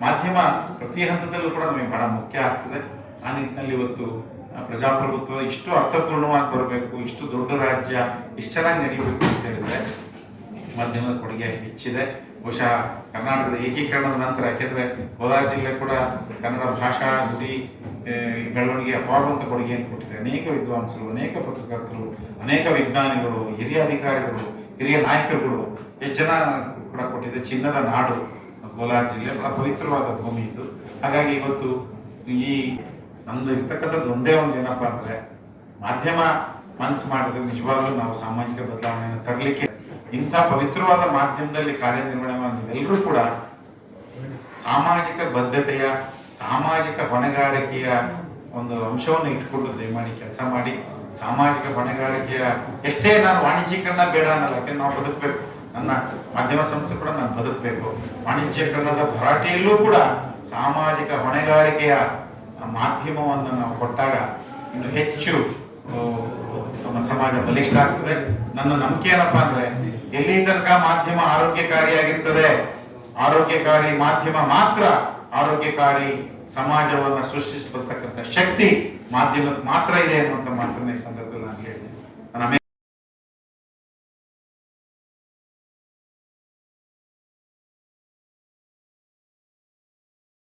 ಮಾಧ್ಯಮ ಪ್ರತಿ ಹಂತದಲ್ಲೂ ಕೂಡ ನಮಗೆ ಬಹಳ ಮುಖ್ಯ ಆಗ್ತದೆ. ಆ ನಿಟ್ಟಿನಲ್ಲಿ ಇವತ್ತು ಪ್ರಜಾಪ್ರಭುತ್ವ ಇಷ್ಟು ಅರ್ಥಪೂರ್ಣವಾಗಿ ಬರಬೇಕು, ಇಷ್ಟು ದೊಡ್ಡ ರಾಜ್ಯ ಇಷ್ಟು ಚೆನ್ನಾಗಿ ನಡೀಬೇಕು ಅಂತ ಹೇಳಿದ್ರೆ ಮಾಧ್ಯಮದ ಕೊಡುಗೆ ಹೆಚ್ಚಿದೆ. ಬಹುಶಃ ಕರ್ನಾಟಕದ ಏಕೀಕರಣದ ನಂತರ, ಯಾಕೆಂದರೆ ಕೋಲಾರ ಜಿಲ್ಲೆ ಕೂಡ ಕನ್ನಡ ಭಾಷಾ ನುಡಿ ಬೆಳವಣಿಗೆ ಅಪಾರವಂತ ಕೊಡುಗೆಯನ್ನು ಕೊಟ್ಟಿದೆ. ಅನೇಕ ವಿದ್ವಾಂಸರು, ಅನೇಕ ಪತ್ರಕರ್ತರು, ಅನೇಕ ವಿಜ್ಞಾನಿಗಳು, ಹಿರಿಯ ಅಧಿಕಾರಿಗಳು, ಹಿರಿಯ ನಾಯಕರುಗಳು ಎಷ್ಟು ಜನ ಕೂಡ ಕೊಟ್ಟಿದೆ. ಚಿನ್ನದ ನಾಡು ಕೋಲಾರ ಜಿಲ್ಲೆ, ಬಹಳ ಪವಿತ್ರವಾದ ಭೂಮಿ ಇದು. ಹಾಗಾಗಿ ಇವತ್ತು ಈ ನಮ್ದು ಇರ್ತಕ್ಕಂಥದ್ದು ಒಂದೇ ಒಂದು ಏನಪ್ಪ ಅಂದರೆ, ಮಾಧ್ಯಮ ಮನಸ್ಸು ಮಾಡಿದ್ರೆ ನಿಜವಾಗ್ಲೂ ನಾವು ಸಾಮಾಜಿಕ ಬದಲಾವಣೆಯನ್ನು ತರಲಿಕ್ಕೆ ಇಂಥ ಪವಿತ್ರವಾದ ಮಾಧ್ಯಮದಲ್ಲಿ ಕಾರ್ಯನಿರ್ವಹಣೆ ಮಾಡಿದೆಲ್ಲರೂ ಕೂಡ ಸಾಮಾಜಿಕ ಬದ್ಧತೆಯ, ಸಾಮಾಜಿಕ ಹೊಣೆಗಾರಿಕೆಯ ಒಂದು ಅಂಶವನ್ನು ಇಟ್ಕೊಂಡು ದಯಮಾಡಿ ಕೆಲಸ ಮಾಡಿ. ಸಾಮಾಜಿಕ ಹೊಣೆಗಾರಿಕೆಯ ಎಷ್ಟೇ ನಾನು ವಾಣಿಜ್ಯೀಕರಣ ಬೇಡ ಅನ್ನಲ್ಲ, ಯಾಕೆಂದ್ರೆ ನಾವು ಬದುಕಬೇಕು, ನನ್ನ ಮಾಧ್ಯಮ ಸಂಸ್ಥೆ ಕೂಡ ನಾನು ಬದುಕಬೇಕು. ವಾಣಿಜ್ಯೀಕರಣದ ಭರಾಟೆಯಲ್ಲೂ ಕೂಡ ಸಾಮಾಜಿಕ ಹೊಣೆಗಾರಿಕೆಯ ಮಾಧ್ಯಮವನ್ನು ನಾವು ಕೊಟ್ಟಾಗ ಇನ್ನು ಹೆಚ್ಚು ನಮ್ಮ ಸಮಾಜ ಬಲಿಷ್ಠ ಆಗ್ತದೆ. ನನ್ನ ನಂಬಿಕೆ ಏನಪ್ಪಾ ಅಂದ್ರೆ, ಎಲ್ಲಿ ತನಕ ಮಾಧ್ಯಮ ಆರೋಗ್ಯಕಾರಿಯಾಗಿರ್ತದೆ, ಆರೋಗ್ಯಕಾರಿ ಮಾಧ್ಯಮ ಮಾತ್ರ ಆರೋಗ್ಯಕಾರಿ ಸಮಾಜವನ್ನು ಸೃಷ್ಟಿಸತಕ್ಕಂಥ ಶಕ್ತಿ ಮಾಧ್ಯಮಕ್ಕೆ ಮಾತ್ರ ಇದೆ ಅನ್ನುವಂಥ ಮಾತನ್ನ ಈ ಸಂದರ್ಭದಲ್ಲಿ ನಾನು ಹೇಳ್ತೀನಿ.